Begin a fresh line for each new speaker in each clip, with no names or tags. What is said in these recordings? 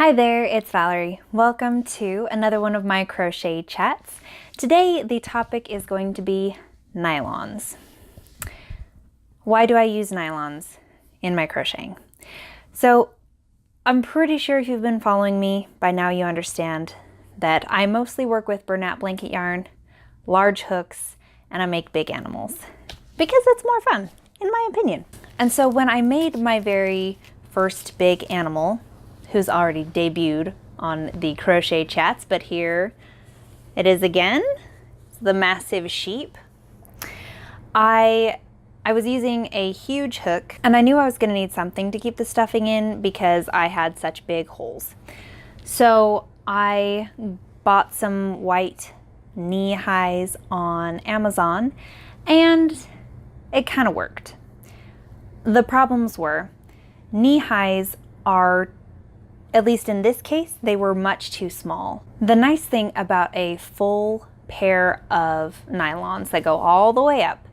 Hi there, it's Valerie. Welcome to another one of my crochet chats. Today the topic is going to be nylons. Why do I use nylons in my crocheting? So I'm pretty sure if you've been following me by now you understand that I mostly work with burlap blanket yarn, large hooks, and I make big animals because it's more fun, in my opinion. And so when I made my very first big animal, who's already debuted on the crochet chats, but here it is again, the massive sheep. I was using a huge hook and I knew I was gonna need something to keep the stuffing in because I had such big holes. So I bought some white knee highs on Amazon and it kind of worked. The problems were knee highs are, at least in this case, they were much too small. The nice thing about a full pair of nylons that go all the way up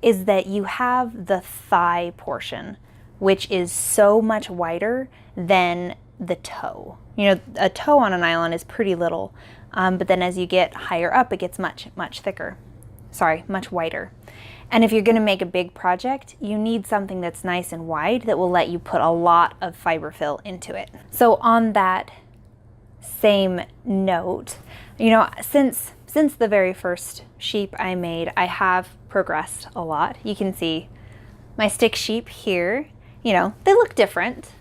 is that you have the thigh portion, which is so much wider than the toe. You know, a toe on a nylon is pretty little, but then as you get higher up, it gets much thicker. Sorry, much wider. And if you're gonna make a big project, you need something that's nice and wide that will let you put a lot of fiber fill into it. So on that same note, you know, since the very first sheep I made, I have progressed a lot. You can see my stick sheep here, you know, they look different.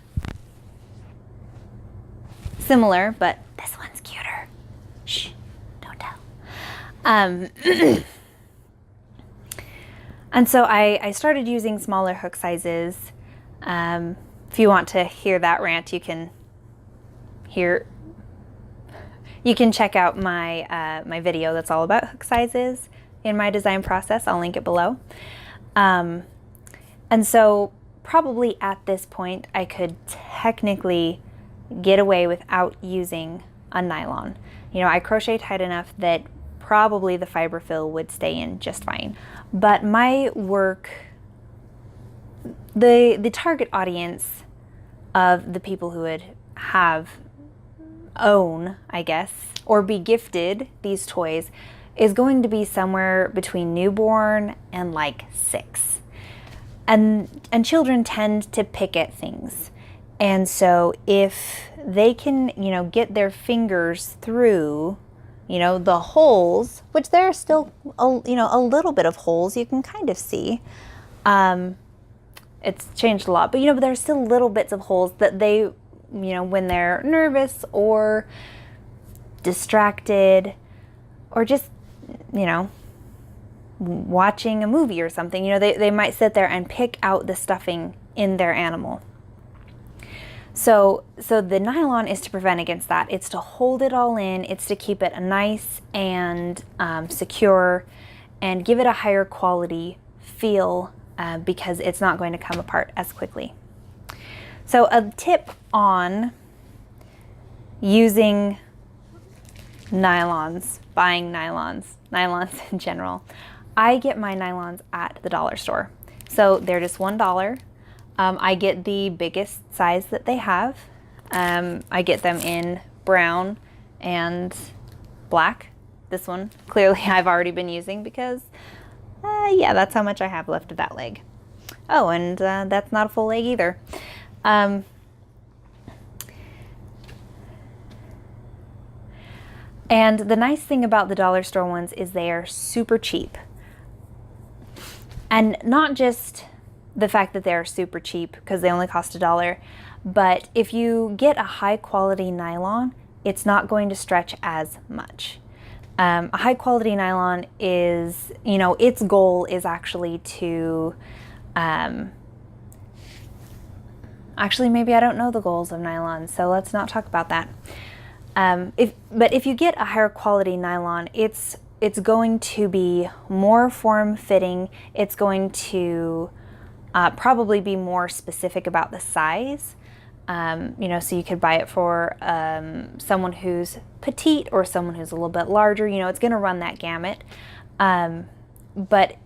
Similar, but this one's cuter. Shh, don't tell. And so I started using smaller hook sizes. If you want to hear that rant, you can check out my my video that's all about hook sizes in my design process. I'll link it below. And so probably at this point, I could technically get away without using a nylon. You know, I crochet tight enough that probably the fiber fill would stay in just fine. But my work, the target audience of the people who would own, I guess, or be gifted these toys is going to be somewhere between newborn and like 6. And children tend to pick at things. And so if they can, you know, get their fingers through, you know, the holes, which there are still, you know, a little bit of holes you can kind of see. It's changed a lot, but you know, but there's still little bits of holes that they, you know, when they're nervous or distracted or just, you know, watching a movie or something, you know, they might sit there and pick out the stuffing in their animal. So the nylon is to prevent against that. It's to hold it all in. It's to keep it nice and secure and give it a higher quality feel because it's not going to come apart as quickly. So a tip on using nylons, buying nylons in general. I get my nylons at the dollar store. So they're just $1. I get the biggest size that they have. I get them in brown and black. This one, clearly I've already been using because, yeah, that's how much I have left of that leg. Oh, and that's not a full leg either. And the nice thing about the dollar store ones is they are super cheap. And not just the fact that they're super cheap because they only cost $1, but if you get a high quality nylon, it's not going to stretch as much. A high quality nylon is, you know, its goal is actually to, actually maybe I don't know the goals of nylon, so let's not talk about that. But if you get a higher quality nylon, it's going to be more form-fitting. It's going to probably be more specific about the size. You know, so you could buy it for someone who's petite or someone who's a little bit larger. You know, it's going to run that gamut. But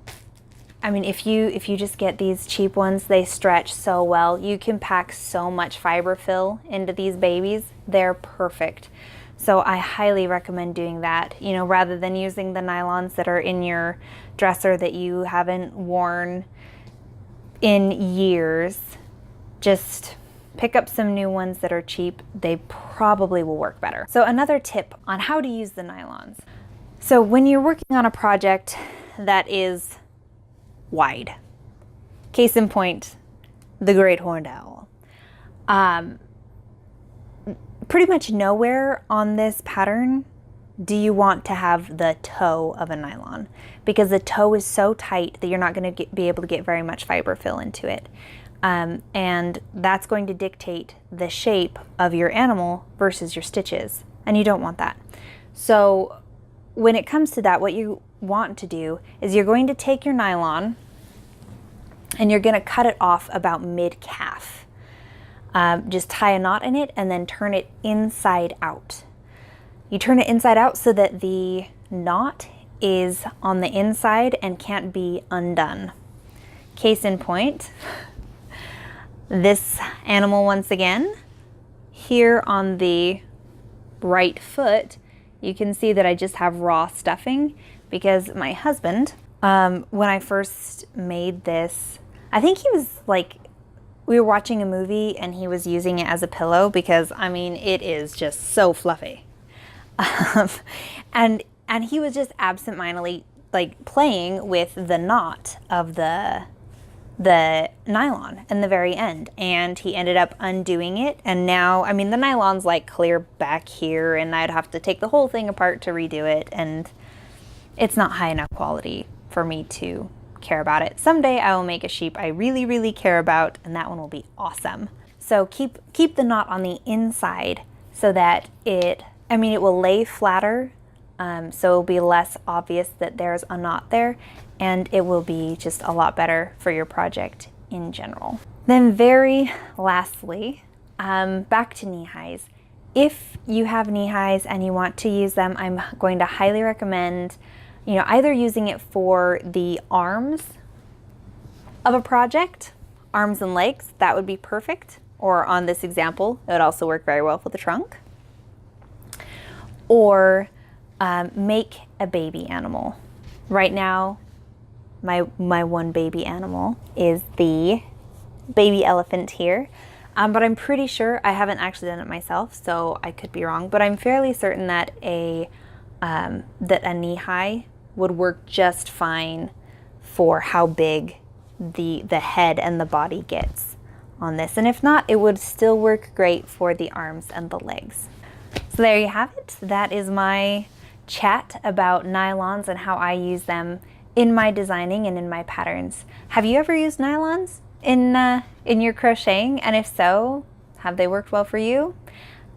I mean, if you just get these cheap ones, they stretch so well. You can pack so much fiber fill into these babies. They're perfect. So I highly recommend doing that, you know, rather than using the nylons that are in your dresser that you haven't worn in years. Just pick up some new ones that are cheap. They probably will work better. So another tip on how to use the nylons. So when you're working on a project that is wide, case in point, the great horned owl, pretty much nowhere on this pattern do you want to have the toe of a nylon, because the toe is so tight that you're not going to be able to get very much fiber fill into it. And that's going to dictate the shape of your animal versus your stitches, and you don't want that. So when it comes to that, what you want to do is you're going to take your nylon and you're going to cut it off about mid-calf. Just tie a knot in it and then turn it inside out. You turn it inside out so that the knot is on the inside and can't be undone. Case in point, this animal once again, here on the right foot, you can see that I just have raw stuffing because my husband, when I first made this, I think he was like, we were watching a movie and he was using it as a pillow because, I mean, it is just so fluffy. And he was just absentmindedly like playing with the knot of the nylon in the very end, and he ended up undoing it, and now, I mean, the nylon's like clear back here and I'd have to take the whole thing apart to redo it, and it's not high enough quality for me to care about it. Someday I will make a sheep I really, really care about, and that one will be awesome. So keep the knot on the inside so that it will lay flatter, so it'll be less obvious that there's a knot there, and it will be just a lot better for your project in general. Then very lastly, back to knee highs. If you have knee highs and you want to use them, I'm going to highly recommend, you know, either using it for the arms of a project, arms and legs, that would be perfect. Or on this example, it would also work very well for the trunk. Or make a baby animal. Right now, my one baby animal is the baby elephant here. But I'm pretty sure, I haven't actually done it myself, so I could be wrong, but I'm fairly certain that a knee high would work just fine for how big the head and the body gets on this. And if not, it would still work great for the arms and the legs. So there you have it. That is my chat about nylons and how I use them in my designing and in my patterns. Have you ever used nylons in your crocheting? And if so, have they worked well for you?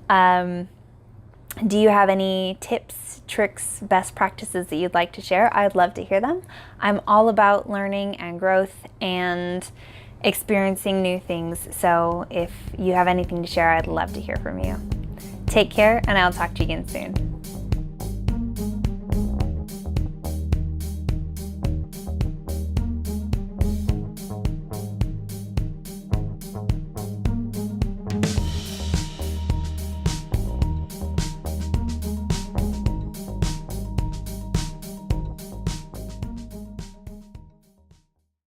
Do you have any tips, tricks, best practices that you'd like to share? I'd love to hear them. I'm all about learning and growth and experiencing new things. So if you have anything to share, I'd love to hear from you. Take care, and I'll talk to you again soon.